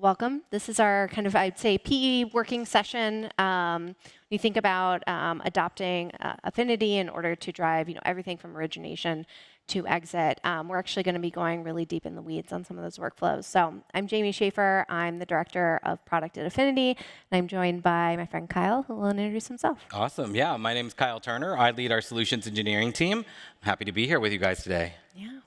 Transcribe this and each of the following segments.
welcome. This is our kind of, I'd say, PE working session. When you think about adopting Affinity in order to drive, everything from origination to exit, we're actually going to be going really deep in the weeds on some of those workflows. So I'm Jamie Schaefer. I'm the director of product at Affinity, and I'm joined by my friend Kyle, who will introduce himself. Awesome. Yeah, my name is Kyle Turner. I lead our solutions engineering team. I'm happy to be here with you guys today. Yeah.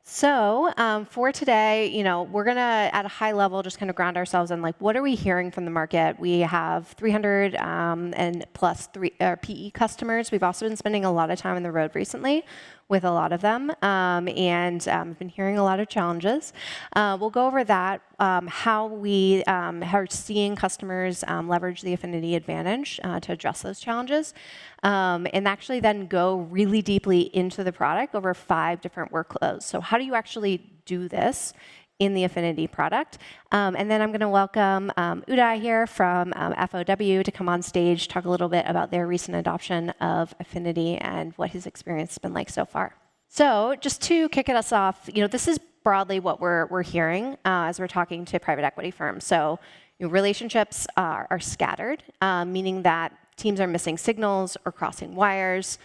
So for today, we're going to, at a high level, just kind of ground ourselves in, what are we hearing from the market? We have 300 and plus PE customers. We've also been spending a lot of time on the road recently with a lot of them, and I've been hearing a lot of challenges. We'll go over that, how we are seeing customers leverage the Affinity advantage to address those challenges, and actually then go really deeply into the product over 5 different workflows. So how do you actually do this in the Affinity product? And then I'm going to welcome Uday here from FOW to come on stage, talk a little bit about their recent adoption of Affinity and what his experience has been like so far. So just to kick us off, this is broadly what we're hearing as we're talking to private equity firms. So relationships are scattered, meaning that teams are missing signals or crossing wires.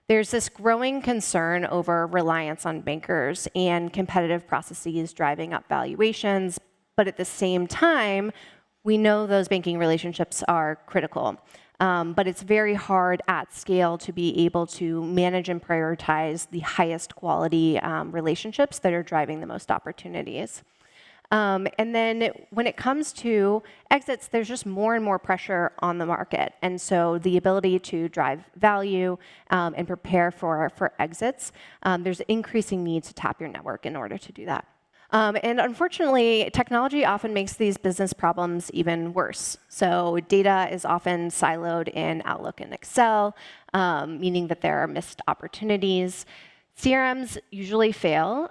There's this growing concern over reliance on bankers and competitive processes driving up valuations, but at the same time, we know those banking relationships are critical. But it's very hard at scale to be able to manage and prioritize the highest quality relationships that are driving the most opportunities. And then when it comes to exits, there's just more and more pressure on the market. And so the ability to drive value and prepare for exits, there's increasing need to tap your network in order to do that. And unfortunately, technology often makes these business problems even worse. So data is often siloed in Outlook and Excel, meaning that there are missed opportunities. CRMs usually fail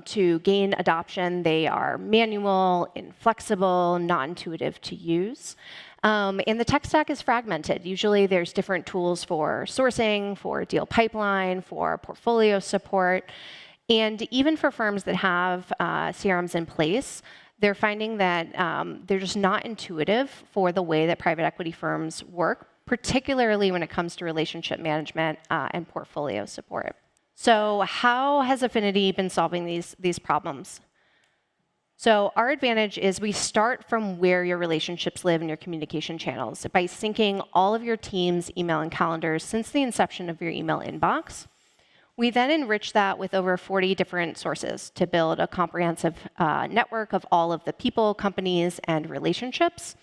to gain adoption. They are manual, inflexible, not intuitive to use. And the tech stack is fragmented. Usually there's different tools for sourcing, for deal pipeline, for portfolio support. And even for firms that have CRMs in place, they're finding that they're just not intuitive for the way that private equity firms work, particularly when it comes to relationship management and portfolio support. So how has Affinity been solving these problems? So our advantage is we start from where your relationships live in your communication channels by syncing all of your team's email and calendars since the inception of your email inbox. We then enrich that with over 40 different sources to build a comprehensive network of all of the people, companies, and relationships,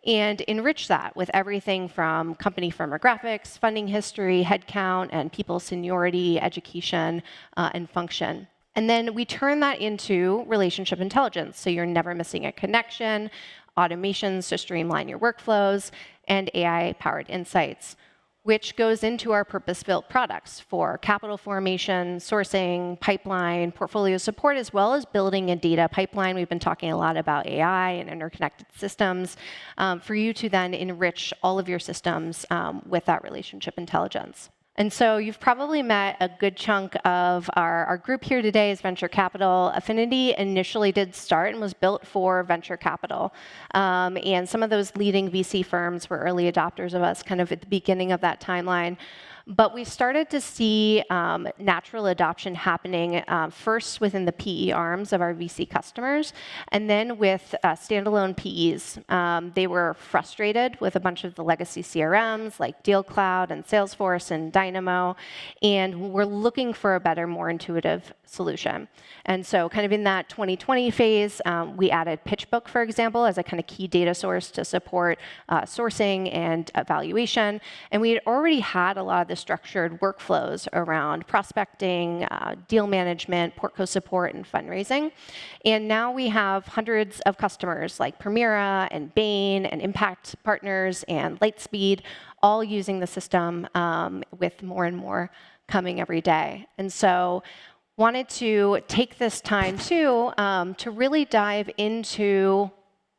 and enrich that with everything from company firmographics, funding history, headcount, and people seniority, education, and function. And then we turn that into relationship intelligence, so you're never missing a connection, automations to streamline your workflows, and AI-powered insights, which goes into our purpose-built products for capital formation, sourcing, pipeline, portfolio support, as well as building a data pipeline. We've been talking a lot about AI and interconnected systems for you to then enrich all of your systems with that relationship intelligence. And so you've probably met a good chunk of our group here today is venture capital. Affinity initially did start and was built for venture capital. And some of those leading VC firms were early adopters of us kind of at the beginning of that timeline. But we started to see natural adoption happening first within the PE arms of our VC customers, and then with standalone PEs. They were frustrated with a bunch of the legacy CRMs like DealCloud and Salesforce and Dynamo, and were looking for a better, more intuitive solution. And so kind of in that 2020 phase, we added PitchBook, for example, as a kind of key data source to support sourcing and evaluation. And we had already had a lot of the structured workflows around prospecting, deal management, portco support, and fundraising. And now we have hundreds of customers like Permira and Bain and Impact Partners and Lightspeed, all using the system with more and more coming every day. And so wanted to take this time too to really dive into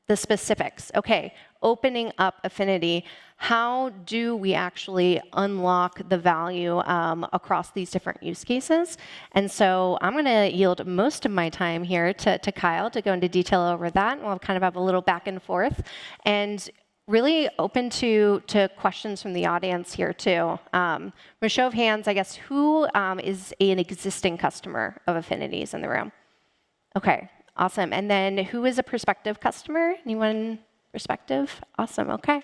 the specifics. Okay, opening up Affinity. How do we actually unlock the value across these different use cases? And so I'm going to yield most of my time here to Kyle to go into detail over that. We'll kind of have a little back and forth. And really open to questions from the audience here, too. From a show of hands, I guess, who is an existing customer of Affinities in the room? Okay, awesome. And then who is a prospective customer? Anyone prospective? Awesome, okay.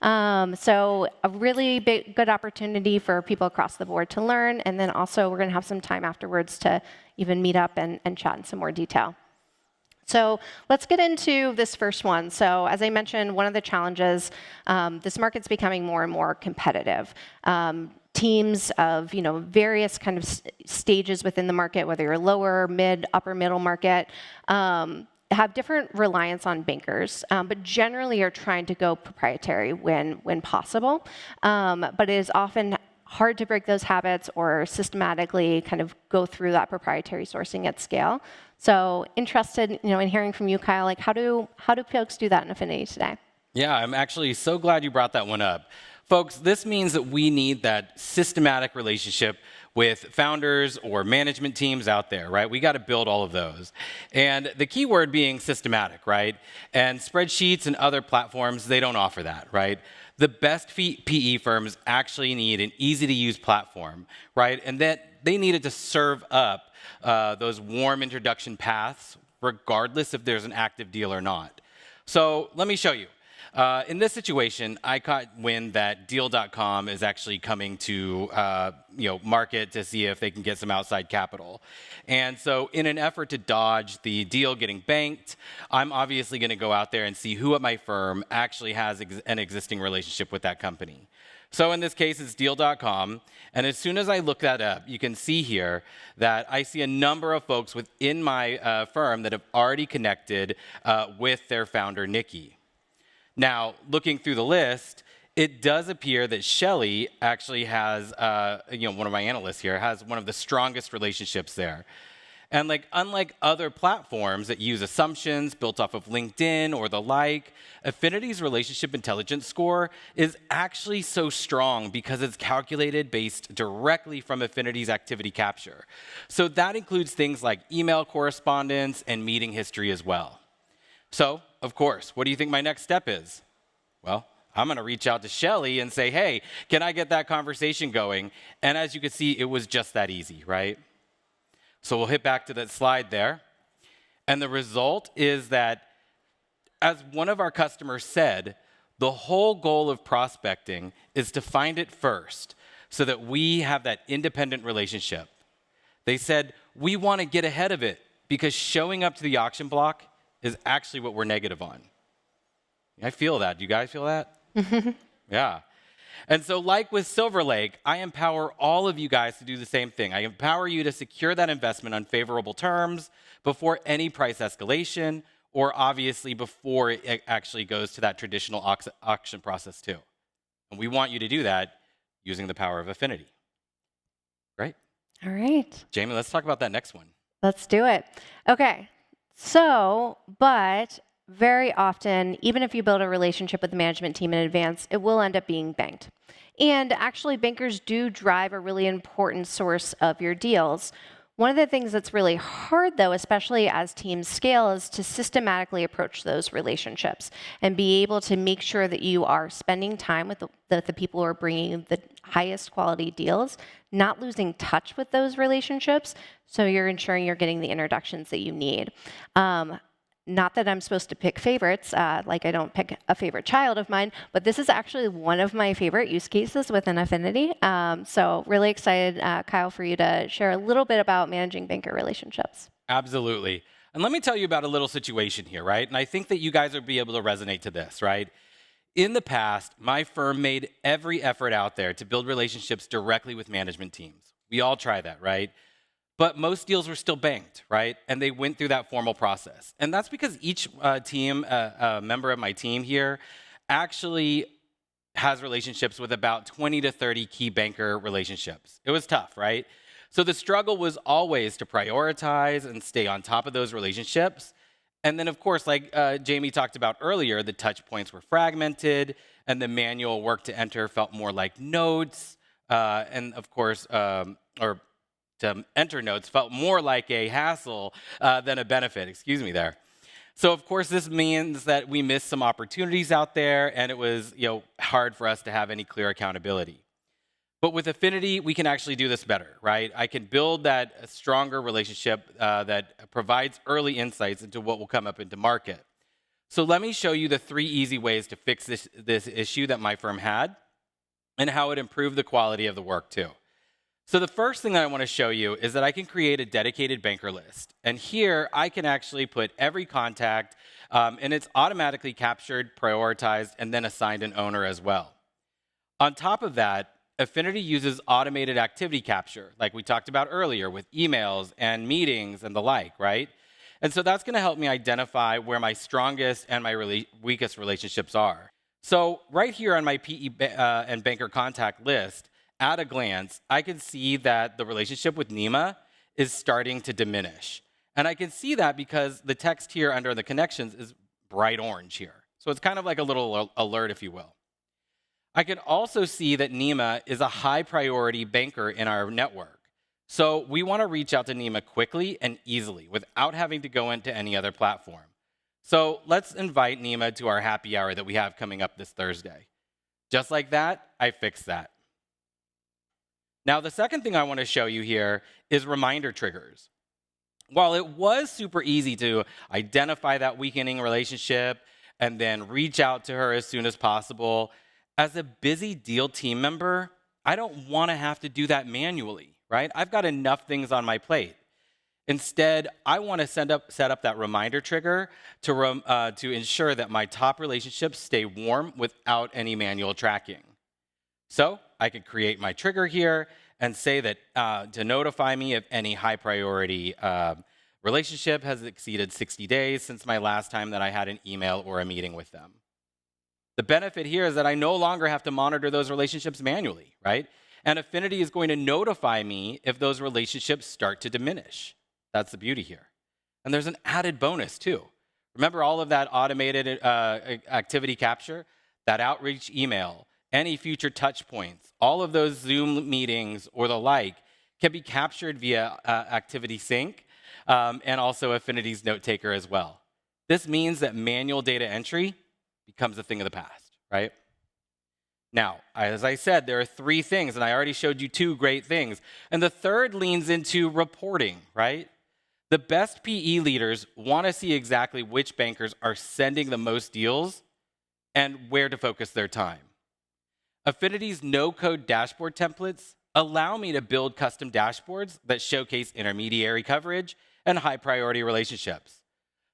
So a really good opportunity for people across the board to learn. And then also we're going to have some time afterwards to even meet up and chat in some more detail. So let's get into this first one. So as I mentioned, one of the challenges, this market's becoming more and more competitive. Teams of various kind of stages within the market, whether you're lower, mid, upper middle market, have different reliance on bankers, but generally are trying to go proprietary when possible. But it is often hard to break those habits or systematically kind of go through that proprietary sourcing at scale. So interested, in hearing from you, Kyle, like how do folks do that in Affinity today? Yeah, I'm actually so glad you brought that one up. Folks, this means that we need that systematic relationship with founders or management teams out there, right? We got to build all of those. And the key word being systematic, right? And spreadsheets and other platforms, they don't offer that, right? The best PE firms actually need an easy-to-use platform, right? And that they need it to serve up those warm introduction paths, regardless if there's an active deal or not. So let me show you. In this situation, I caught wind that Deal.com is actually coming to market to see if they can get some outside capital. And so in an effort to dodge the deal getting banked, I'm obviously going to go out there and see who at my firm actually has an existing relationship with that company. So in this case, it's Deal.com. And as soon as I look that up, you can see here that I see a number of folks within my firm that have already connected with their founder, Nikki. Now, looking through the list, it does appear that Shelly actually has, one of my analysts here, has one of the strongest relationships there. And unlike other platforms that use assumptions built off of LinkedIn or the like, Affinity's relationship intelligence score is actually so strong because it's calculated based directly from Affinity's activity capture. So that includes things like email correspondence and meeting history as well. So, of course, what do you think my next step is? Well, I'm going to reach out to Shelly and say, hey, can I get that conversation going? And as you can see, it was just that easy, right? So we'll hit back to that slide there. And the result is that, as one of our customers said, the whole goal of prospecting is to find it first so that we have that independent relationship. They said, we want to get ahead of it because showing up to the auction block is actually what we're negative on. I feel that. Do you guys feel that? Yeah. And so like with Silver Lake, I empower all of you guys to do the same thing. I empower you to secure that investment on favorable terms before any price escalation, or obviously before it actually goes to that traditional auction process too. And we want you to do that using the power of Affinity. Right? All right. Jamie, let's talk about that next one. Let's do it. Okay. So, but very often, even if you build a relationship with the management team in advance, it will end up being banked. And actually, bankers do drive a really important source of your deals. One of the things that's really hard, though, especially as teams scale, is to systematically approach those relationships and be able to make sure that you are spending time with the people who are bringing the highest quality deals, not losing touch with those relationships, so you're ensuring you're getting the introductions that you need. Not that I'm supposed to pick favorites, like I don't pick a favorite child of mine, but this is actually one of my favorite use cases within Affinity. So really excited, Kyle, for you to share a little bit about managing banker relationships. Absolutely. And let me tell you about a little situation here, right? And I think that you guys will be able to resonate to this, right? In the past, my firm made every effort out there to build relationships directly with management teams. We all try that, right? But most deals were still banked, right? And they went through that formal process. And that's because each member of my team here actually has relationships with about 20 to 30 key banker relationships. It was tough, right? So the struggle was always to prioritize and stay on top of those relationships And then, of course, like Jamie talked about earlier, the touch points were fragmented, and the manual work to enter felt more like notes. And of course, or to enter notes felt more like a hassle than a benefit. Excuse me there. So, of course, this means that we missed some opportunities out there, and it was hard for us to have any clear accountability. But with Affinity, we can actually do this better, right? I can build that stronger relationship that provides early insights into what will come up into market. So let me show you the 3 easy ways to fix this issue that my firm had and how it improved the quality of the work too. So the first thing that I want to show you is that I can create a dedicated banker list. And here I can actually put every contact, and it's automatically captured, prioritized, and then assigned an owner as well. On top of that, Affinity uses automated activity capture, like we talked about earlier, with emails and meetings and the like, right? And so that's going to help me identify where my strongest and my weakest relationships are. So right here on my PE and banker contact list, at a glance, I can see that the relationship with Nima is starting to diminish. And I can see that because the text here under the connections is bright orange here. So it's kind of like a little alert, if you will. I can also see that Nima is a high priority banker in our network. So we want to reach out to Nima quickly and easily without having to go into any other platform. So let's invite Nima to our happy hour that we have coming up this Thursday. Just like that, I fixed that. Now, the second thing I want to show you here is reminder triggers. While it was super easy to identify that weakening relationship and then reach out to her as soon as possible, as a busy deal team member, I don't want to have to do that manually, right? I've got enough things on my plate. Instead, I want to set up that reminder trigger to ensure that my top relationships stay warm without any manual tracking. So I could create my trigger here and say that to notify me if any high priority relationship has exceeded 60 days since my last time that I had an email or a meeting with them. The benefit here is that I no longer have to monitor those relationships manually, right? And Affinity is going to notify me if those relationships start to diminish. That's the beauty here. And there's an added bonus too. Remember all of that automated activity capture, that outreach email, any future touch points, all of those Zoom meetings or the like can be captured via Activity Sync and also Affinity's note taker as well. This means that manual data entry becomes a thing of the past, right? Now, as I said, there are 3 things, and I already showed you 2 great things. And the third leans into reporting, right? The best PE leaders want to see exactly which bankers are sending the most deals and where to focus their time. Affinity's no-code dashboard templates allow me to build custom dashboards that showcase intermediary coverage and high-priority relationships.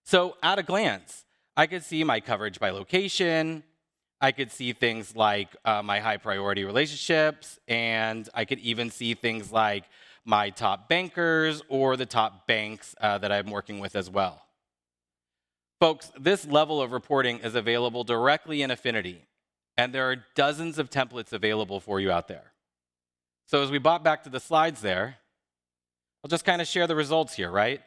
So at a glance, I could see my coverage by location, I could see things like my high priority relationships, and I could even see things like my top bankers or the top banks that I'm working with as well. Folks, this level of reporting is available directly in Affinity, and there are dozens of templates available for you out there. So as we bop back to the slides there, I'll just kind of share the results here, right?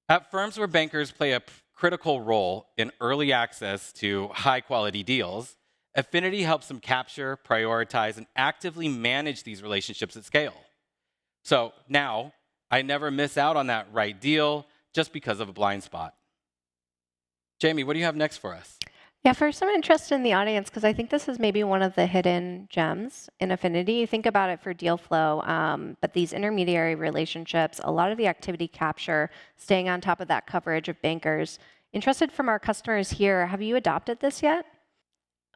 At firms where bankers play a critical role in early access to high-quality deals, Affinity helps them capture, prioritize, and actively manage these relationships at scale. So now, I never miss out on that right deal just because of a blind spot. Jamie, what do you have next for us? Yeah, for some interest in the audience, because I think this is maybe one of the hidden gems in Affinity. Think about it for deal flow, but these intermediary relationships, a lot of the activity capture, staying on top of that coverage of bankers. Interested from our customers here, have you adopted this yet?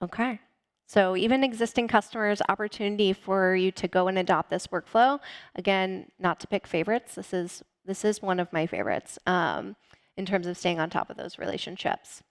Okay. So even existing customers, opportunity for you to go and adopt this workflow. Again, not to pick favorites. This is one of my favorites in terms of staying on top of those relationships.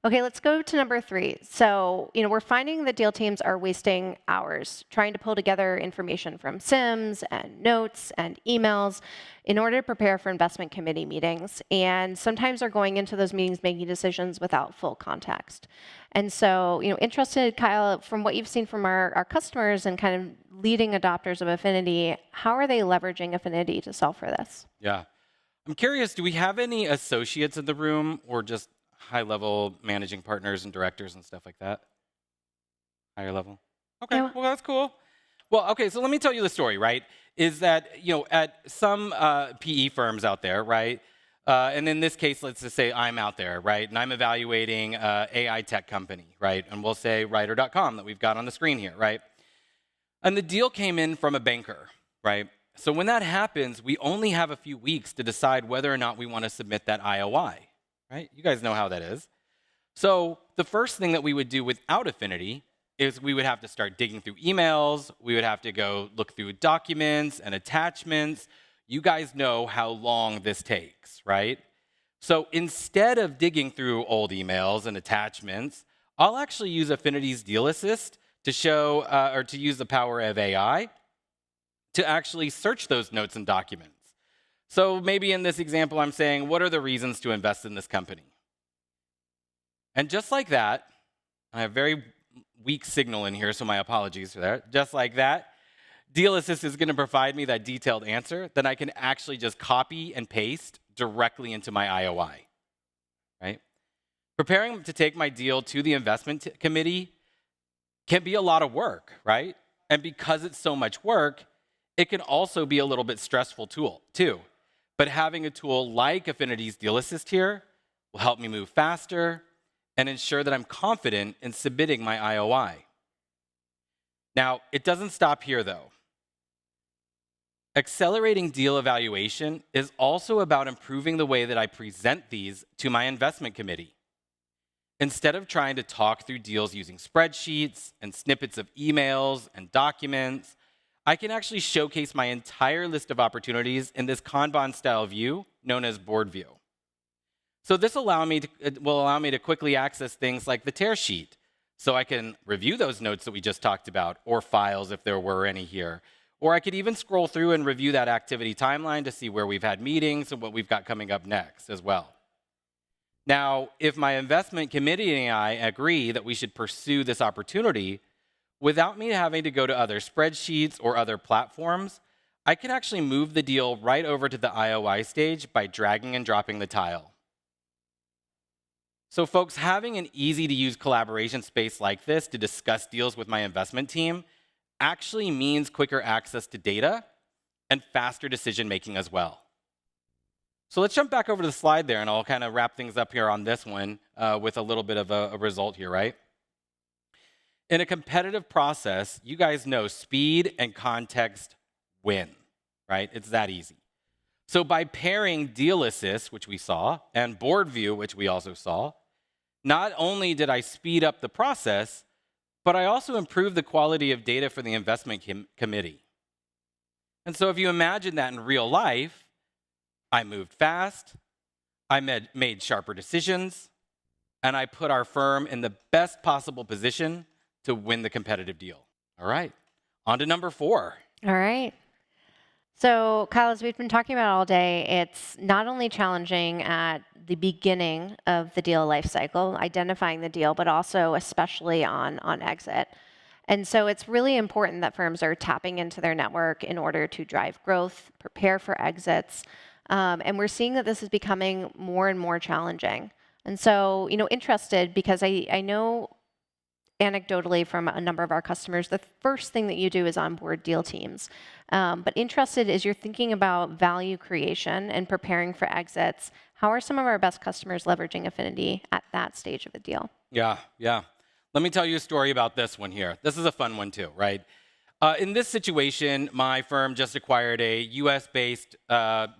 Okay, let's go to number 3. So, we're finding that deal teams are wasting hours trying to pull together information from SIMs and notes and emails in order to prepare for investment committee meetings. And sometimes they're going into those meetings making decisions without full context. And so, interested, Kyle, from what you've seen from our customers and kind of leading adopters of Affinity, how are they leveraging Affinity to solve for this? Yeah. I'm curious, do we have any associates in the room or just high-level managing partners and directors and stuff like that? Higher level? Okay, Yeah. well, that's cool. Well, okay, so let me tell you the story, right? Is that, at some PE firms out there, right? And in this case, let's just say I'm out there, right? And I'm evaluating AI tech company, right? And we'll say writer.com that we've got on the screen here, right? And the deal came in from a banker, right? So when that happens, we only have a few weeks to decide whether or not we want to submit that IOI, right? You guys know how that is. So the first thing that we would do without Affinity is we would have to start digging through emails. We would have to go look through documents and attachments. You guys know how long this takes, right? So instead of digging through old emails and attachments, I'll actually use Affinity's Deal Assist to show, or to use the power of AI to actually search those notes and documents. So maybe in this example, I'm saying, what are the reasons to invest in this company? And just like that, I have very weak signal in here, so my apologies for that. Just like that, Deal Assist is going to provide me that detailed answer that I can actually just copy and paste directly into my IOI, right? Preparing to take my deal to the investment committee can be a lot of work, right? And because it's so much work, it can also be a little bit stressful too. But having a tool like Affinity's Deal Assist here will help me move faster and ensure that I'm confident in submitting my IOI. Now, it doesn't stop here though. Accelerating deal evaluation is also about improving the way that I present these to my investment committee. Instead of trying to talk through deals using spreadsheets and snippets of emails and documents, I can actually showcase my entire list of opportunities in this Kanban-style view known as board view. So this will allow me to quickly access things like the tear sheet, so I can review those notes that we just talked about, or files if there were any here. Or I could even scroll through and review that activity timeline to see where we've had meetings and what we've got coming up next as well. Now, if my investment committee and I agree that we should pursue this opportunity, without me having to go to other spreadsheets or other platforms, I can actually move the deal right over to the IOI stage by dragging and dropping the tile. So folks, having an easy-to-use collaboration space like this to discuss deals with my investment team actually means quicker access to data and faster decision-making as well. So let's jump back over to the slide there, and I'll kind of wrap things up here on this one with a little bit of a result here, right? In a competitive process, you guys know speed and context win, right? It's that easy. So by pairing Deal Assist, which we saw, and Board View, which we also saw, not only did I speed up the process, but I also improved the quality of data for the investment committee. And so if you imagine that in real life, I moved fast, I made sharper decisions, and I put our firm in the best possible position to win the competitive deal. All right, on to number 4. All right. So, Kyle, as we've been talking about all day, it's not only challenging at the beginning of the deal life cycle, identifying the deal, but also especially on exit. And so it's really important that firms are tapping into their network in order to drive growth, prepare for exits. And we're seeing that this is becoming more and more challenging. And so, interested because I know anecdotally from a number of our customers, the first thing that you do is onboard deal teams. But interested as you're thinking about value creation and preparing for exits, how are some of our best customers leveraging Affinity at that stage of the deal? Yeah. Let me tell you a story about this one here. This is a fun one too, right? In this situation, my firm just acquired a US-based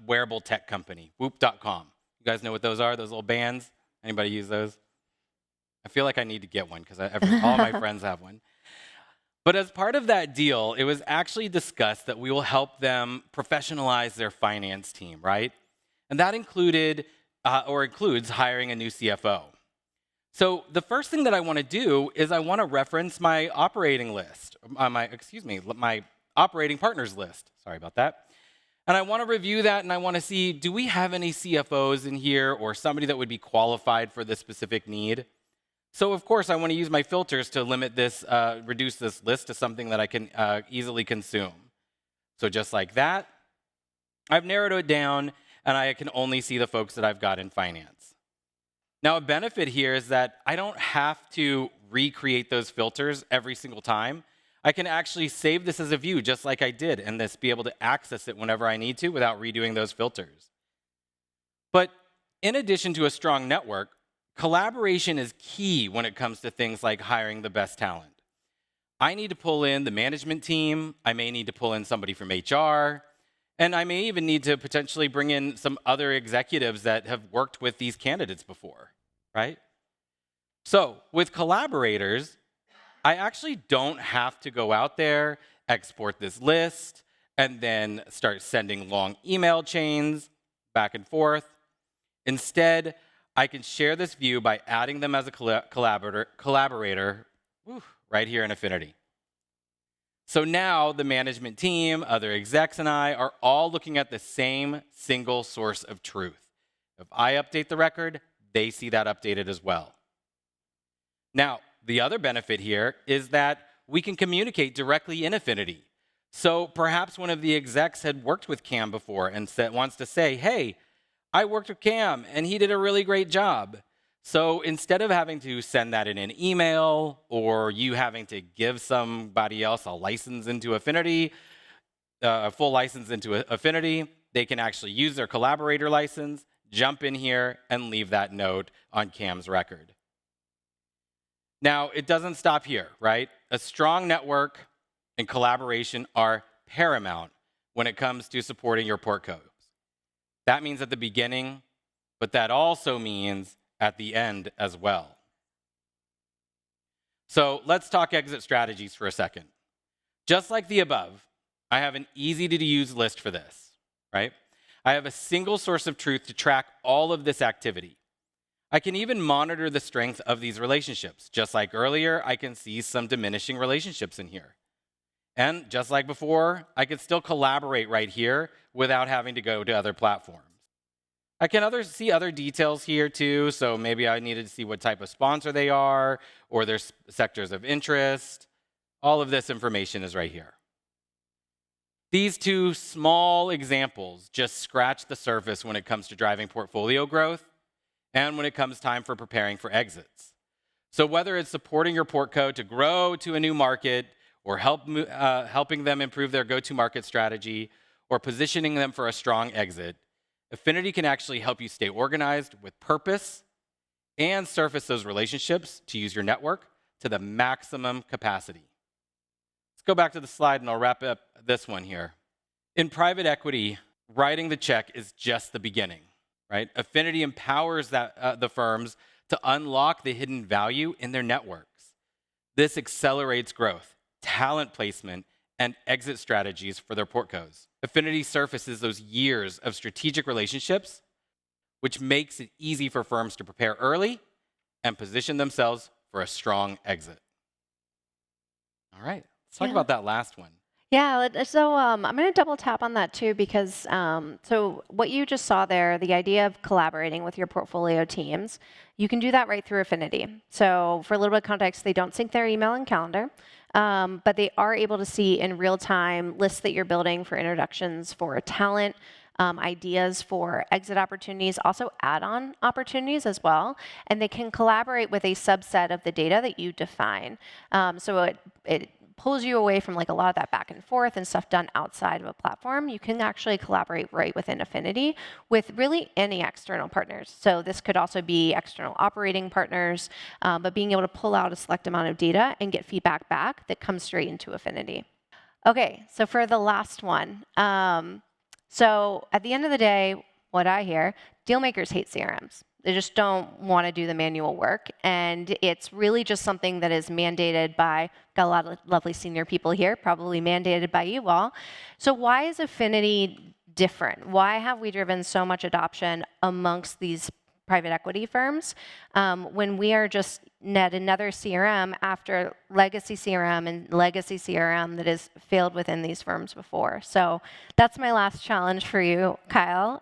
wearable tech company, Whoop.com. You guys know what those are, those little bands? Anybody use those? I feel like I need to get one because all my friends have one. But as part of that deal, it was actually discussed that we will help them professionalize their finance team, right? And that includes hiring a new CFO. So the first thing that I want to do is I want to reference my operating list, my operating partners list. Sorry about that. And I want to review that, and I want to see, do we have any CFOs in here or somebody that would be qualified for this specific need? So of course, I want to use my filters to limit this, reduce this list to something that I can easily consume. So just like that, I've narrowed it down, and I can only see the folks that I've got in finance. Now, a benefit here is that I don't have to recreate those filters every single time. I can actually save this as a view just like I did and be able to access it whenever I need to without redoing those filters. But in addition to a strong network, collaboration is key when it comes to things like hiring the best talent. I need to pull in the management team, I may need to pull in somebody from HR, and I may even need to potentially bring in some other executives that have worked with these candidates before, right? So with collaborators, I actually don't have to go out there, export this list, and then start sending long email chains back and forth. Instead, I can share this view by adding them as a collaborator right here in Affinity. So now the management team, other execs, and I are all looking at the same single source of truth. If I update the record, they see that updated as well. Now, the other benefit here is that we can communicate directly in Affinity. So perhaps one of the execs had worked with Cam before and wants to say, hey, I worked with Cam and he did a really great job. So instead of having to send that in an email or you having to give somebody else a license into Affinity, a full license into Affinity, they can actually use their collaborator license, jump in here, and leave that note on Cam's record. Now, it doesn't stop here, right? A strong network and collaboration are paramount when it comes to supporting your port codes. That means at the beginning, but that also means at the end as well. So let's talk exit strategies for a second. Just like the above, I have an easy-to-use list for this, right? I have a single source of truth to track all of this activity. I can even monitor the strength of these relationships. Just like earlier, I can see some diminishing relationships in here. And just like before, I can still collaborate right here without having to go to other platforms. I can see other details here too, so maybe I needed to see what type of sponsor they are or their sectors of interest. All of this information is right here. These two small examples just scratch the surface when it comes to driving portfolio growth and when it comes time for preparing for exits. So whether it's supporting your portco to grow to a new market or helping them improve their go-to-market strategy or positioning them for a strong exit, Affinity can actually help you stay organized with purpose and surface those relationships to use your network to the maximum capacity. Let's go back to the slide and I'll wrap up this one here. In private equity, writing the check is just the beginning, right? Affinity empowers the firms to unlock the hidden value in their networks. This accelerates growth, talent placement, and exit strategies for their portcos. Affinity surfaces those years of strategic relationships, which makes it easy for firms to prepare early and position themselves for a strong exit. All right, let's talk about that last one. Yeah, so I'm going to double tap on that too because so what you just saw there, the idea of collaborating with your portfolio teams, you can do that right through Affinity. So for a little bit of context, they don't sync their email and calendar, but they are able to see in real time lists that you're building for introductions for talent, ideas for exit opportunities, also add-on opportunities as well, and they can collaborate with a subset of the data that you define. So it pulls you away from like a lot of that back and forth and stuff done outside of a platform. You can actually collaborate right within Affinity with really any external partners. So this could also be external operating partners, but being able to pull out a select amount of data and get feedback back that comes straight into Affinity. Okay, so for the last one. So at the end of the day, what I hear, deal makers hate CRMs. They just don't want to do the manual work. And it's really just something that is mandated by, got a lot of lovely senior people here, probably mandated by you all. So why is Affinity different? Why have we driven so much adoption amongst these private equity firms when we are just net another CRM after legacy CRM and legacy CRM that has failed within these firms before? So that's my last challenge for you, Kyle.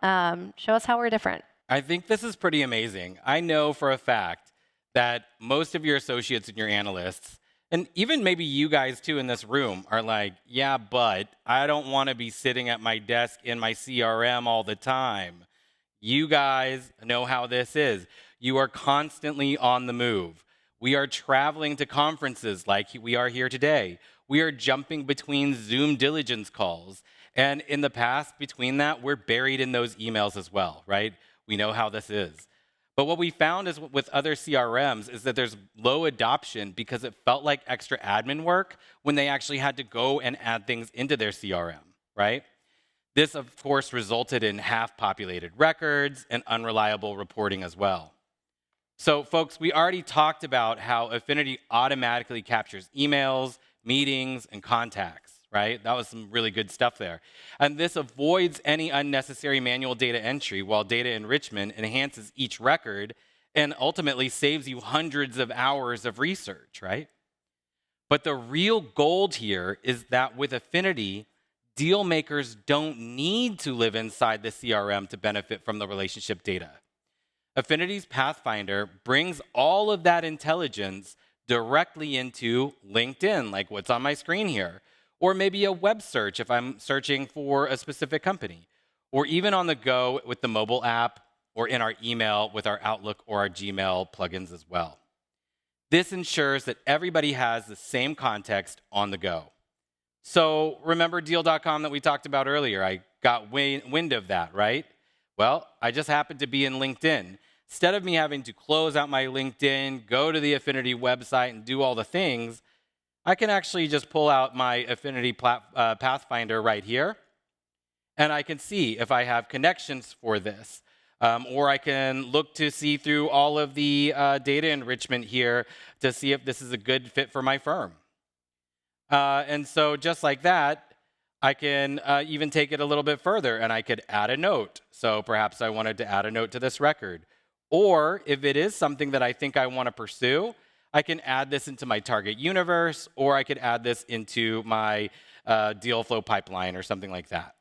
Show us how we're different. I think this is pretty amazing. I know for a fact that most of your associates and your analysts, and even maybe you guys too in this room, are like, yeah, but I don't want to be sitting at my desk in my CRM all the time. You guys know how this is. You are constantly on the move. We are traveling to conferences like we are here today. We are jumping between Zoom diligence calls. And in the past, between that, we're buried in those emails as well, right? We know how this is. But what we found is with other CRMs is that there's low adoption because it felt like extra admin work when they actually had to go and add things into their CRM, right? This, of course, resulted in half-populated records and unreliable reporting as well. So, folks, we already talked about how Affinity automatically captures emails, meetings, and contacts, right? That was some really good stuff there. And this avoids any unnecessary manual data entry, while data enrichment enhances each record and ultimately saves you hundreds of hours of research, right? But the real gold here is that with Affinity, deal makers don't need to live inside the CRM to benefit from the relationship data. Affinity's Pathfinder brings all of that intelligence directly into LinkedIn, like what's on my screen here, or maybe a web search if I'm searching for a specific company, or even on the go with the mobile app, or in our email with our Outlook or our Gmail plugins as well. This ensures that everybody has the same context on the go. So remember deal.com that we talked about earlier? I got wind of that, right? Well, I just happened to be in LinkedIn. Instead of me having to close out my LinkedIn, go to the Affinity website, and do all the things, I can actually just pull out my Affinity Pathfinder right here, and I can see if I have connections for this. Or I can look to see through all of the data enrichment here to see if this is a good fit for my firm. And so just like that, I can even take it a little bit further, and I could add a note. So perhaps I wanted to add a note to this record. Or if it is something that I think I want to pursue, I can add this into my target universe, or I could add this into my deal flow pipeline or something like that.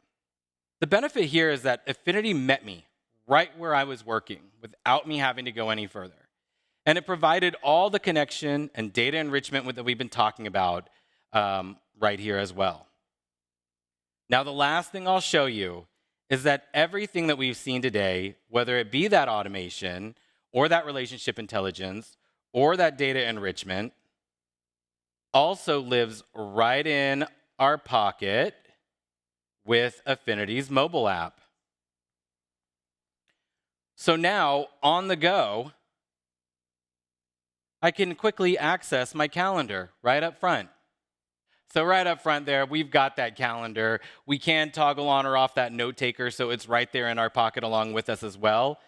The benefit here is that Affinity met me right where I was working without me having to go any further. And it provided all the connection and data enrichment that we've been talking about right here as well. Now, the last thing I'll show you is that everything that we've seen today, whether it be that automation or that relationship intelligence or that data enrichment, also lives right in our pocket with Affinity's mobile app. So now, on the go, I can quickly access my calendar right up front. So right up front there, we've got that calendar. We can toggle on or off that note taker, so it's right there in our pocket along with us as well.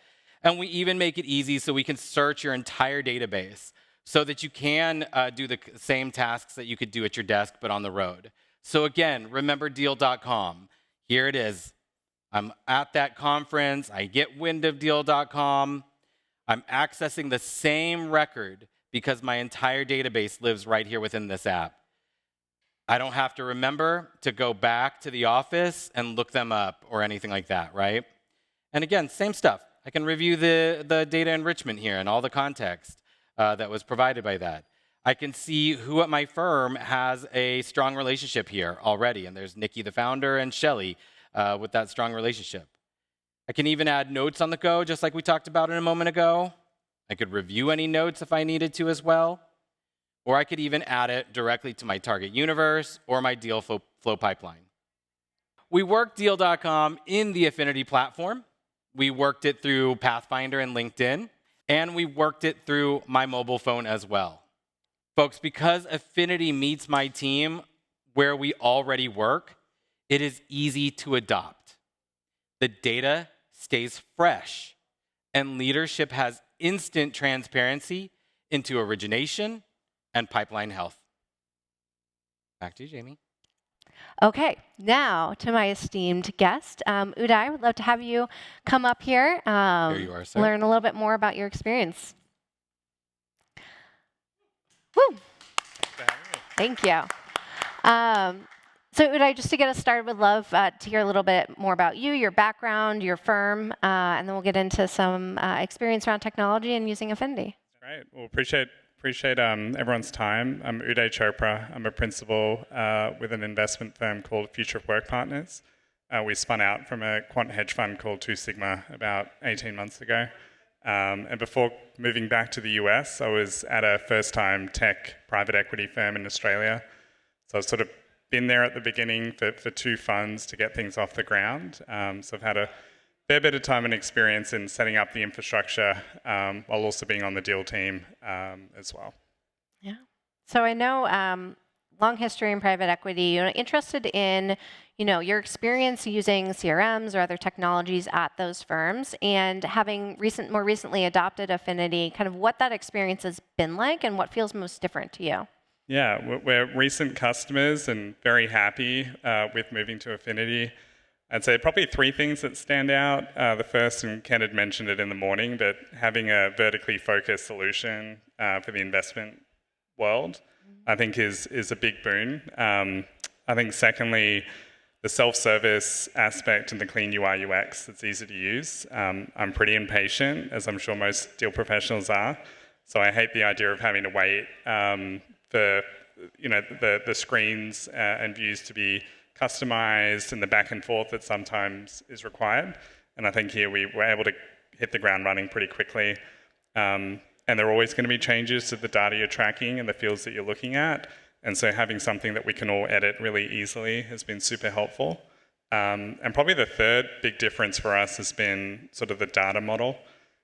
And we even make it easy so we can search your entire database so that you can do the same tasks that you could do at your desk but on the road. So again, remember deal.com. Here it is. I'm at that conference. I get wind of deal.com. I'm accessing the same record because my entire database lives right here within this app. I don't have to remember to go back to the office and look them up or anything like that, right? And again, same stuff. I can review the data enrichment here and all the context that was provided by that. I can see who at my firm has a strong relationship here already. And there's Nikki, the founder, and Shelly with that strong relationship. I can even add notes on the go, just like we talked about a moment ago. I could review any notes if I needed to as well. Or I could even add it directly to my target universe or my deal flow pipeline. We worked deal.com in the Affinity platform. We worked it through Pathfinder and LinkedIn, and we worked it through my mobile phone as well. Folks, because Affinity meets my team where we already work, it is easy to adopt. The data stays fresh, and leadership has instant transparency into origination and pipeline health. Back to you, Jamie. Okay, now to my esteemed guest. Uday, I would love to have you come up here. Here you are, sir. Learn a little bit more about your experience. Woo! Thank you. So Uday, just to get us started, would love to hear a little bit more about you, your background, your firm, and then we'll get into some experience around technology and using Affinity. Great. Well, appreciate everyone's time. I'm Uday Chopra. I'm a principal with an investment firm called Future of Work Partners. We spun out from a quant hedge fund called 2 Sigma about 18 months ago. And before moving back to the US, I was at a first-time tech private equity firm in Australia. So I've sort of been there at the beginning for 2 funds to get things off the ground. So I've had a fair bit of time and experience in setting up the infrastructure while also being on the deal team as well. Yeah. So I know long history in private equity. Interested in your experience using CRMs or other technologies at those firms, and having more recently adopted Affinity. Kind of what that experience has been like, and what feels most different to you. Yeah, we're recent customers and very happy with moving to Affinity. I'd say probably 3 things that stand out. The first, and Ken had mentioned it in the morning, but having a vertically focused solution for the investment world, I think is a big boon. I think secondly, the self-service aspect and the clean UI UX that's easy to use. I'm pretty impatient, as I'm sure most deal professionals are. So I hate the idea of having to wait for the screens and views to be customized and the back and forth that sometimes is required. And I think here we were able to hit the ground running pretty quickly. And there are always going to be changes to the data you're tracking and the fields that you're looking at. And so having something that we can all edit really easily has been super helpful. And probably the third big difference for us has been sort of the data model,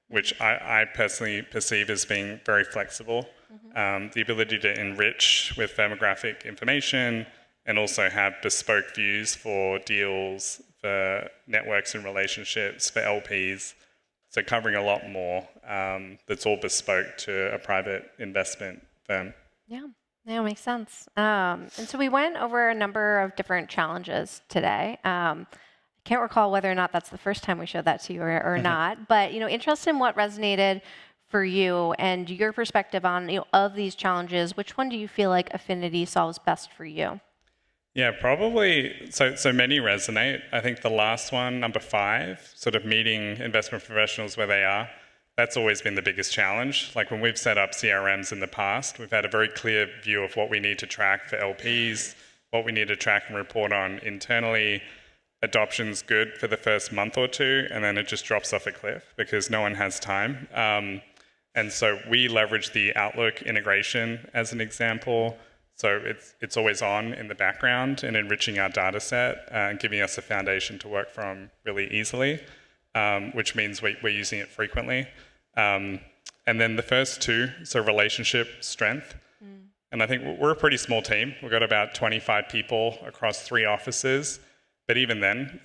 which I personally perceive as being very flexible. The ability to enrich with firmographic information and also have bespoke views for deals, for networks and relationships, for LPs. So covering a lot more that's all bespoke to a private investment firm. Yeah, makes sense. And so we went over a number of different challenges today. I can't recall whether or not that's the first time we showed that to you or not, but interested in what resonated for you and your perspective on of these challenges. Which one do you feel like Affinity solves best for you? Yeah, probably. So many resonate. I think the last one, number 5, sort of meeting investment professionals where they are, that's always been the biggest challenge. Like when we've set up CRMs in the past, we've had a very clear view of what we need to track for LPs, what we need to track and report on internally. Adoption's good for the first month or 2, and then it just drops off a cliff because no one has time. And so we leverage the Outlook integration as an example. So it's always on in the background and enriching our data set and giving us a foundation to work from really easily, which means we're using it frequently. And then the first 2, so relationship strength. And I think we're a pretty small team. We've got about 25 people across 3 offices. But even then,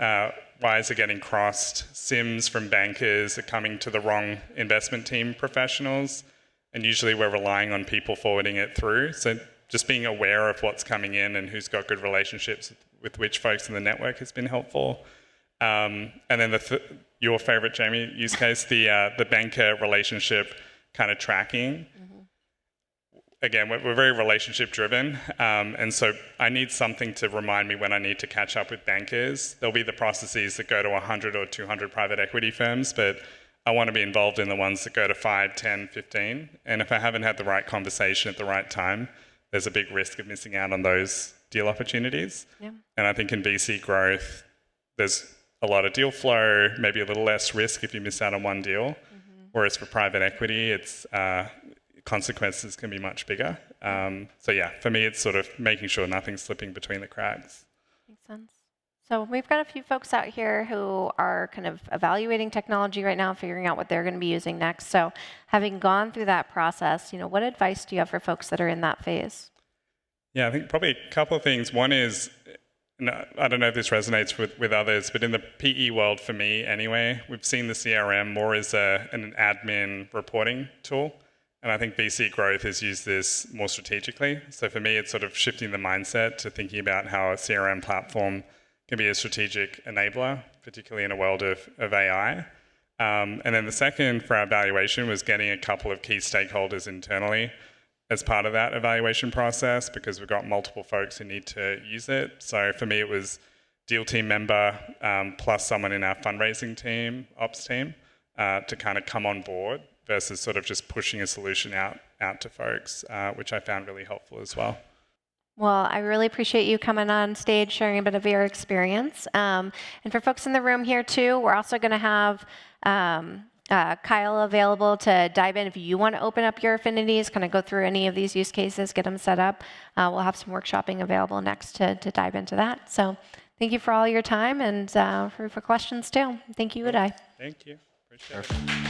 wires are getting crossed. SIMs from bankers are coming to the wrong investment team professionals. And usually we're relying on people forwarding it through. So just being aware of what's coming in and who's got good relationships with which folks in the network has been helpful. And then your favorite, Jamie, use case, the banker relationship kind of tracking. Again, we're very relationship driven. And so I need something to remind me when I need to catch up with bankers. There'll be the processes that go to 100 or 200 private equity firms, but I want to be involved in the ones that go to 5, 10, 15. And if I haven't had the right conversation at the right time, there's a big risk of missing out on those deal opportunities. Yeah. And I think in VC growth, there's a lot of deal flow, maybe a little less risk if you miss out on one deal. Whereas for private equity, it's consequences can be much bigger. So yeah, for me, it's sort of making sure nothing's slipping between the cracks. Makes sense. So we've got a few folks out here who are kind of evaluating technology right now, figuring out what they're going to be using next. So having gone through that process, what advice do you have for folks that are in that phase? Yeah, I think probably a couple of things. One is, I don't know if this resonates with others, but in the PE world, for me anyway, we've seen the CRM more as an admin reporting tool. And I think VC growth has used this more strategically. So for me, it's sort of shifting the mindset to thinking about how a CRM platform can be a strategic enabler, particularly in a world of AI. And then the second for our evaluation was getting a couple of key stakeholders internally as part of that evaluation process, because we've got multiple folks who need to use it. So for me, it was deal team member plus someone in our fundraising team, ops team, to kind of come on board versus sort of just pushing a solution out to folks, which I found really helpful as well. Well, I really appreciate you coming on stage, sharing a bit of your experience. And for folks in the room here too, we're also going to have Kyle available to dive in if you want to open up your affinities, kind of go through any of these use cases, get them set up. We'll have some workshopping available next to dive into that. So thank you for all your time and for questions too. Thank you, Uday. Thank you. Appreciate it. Perfect.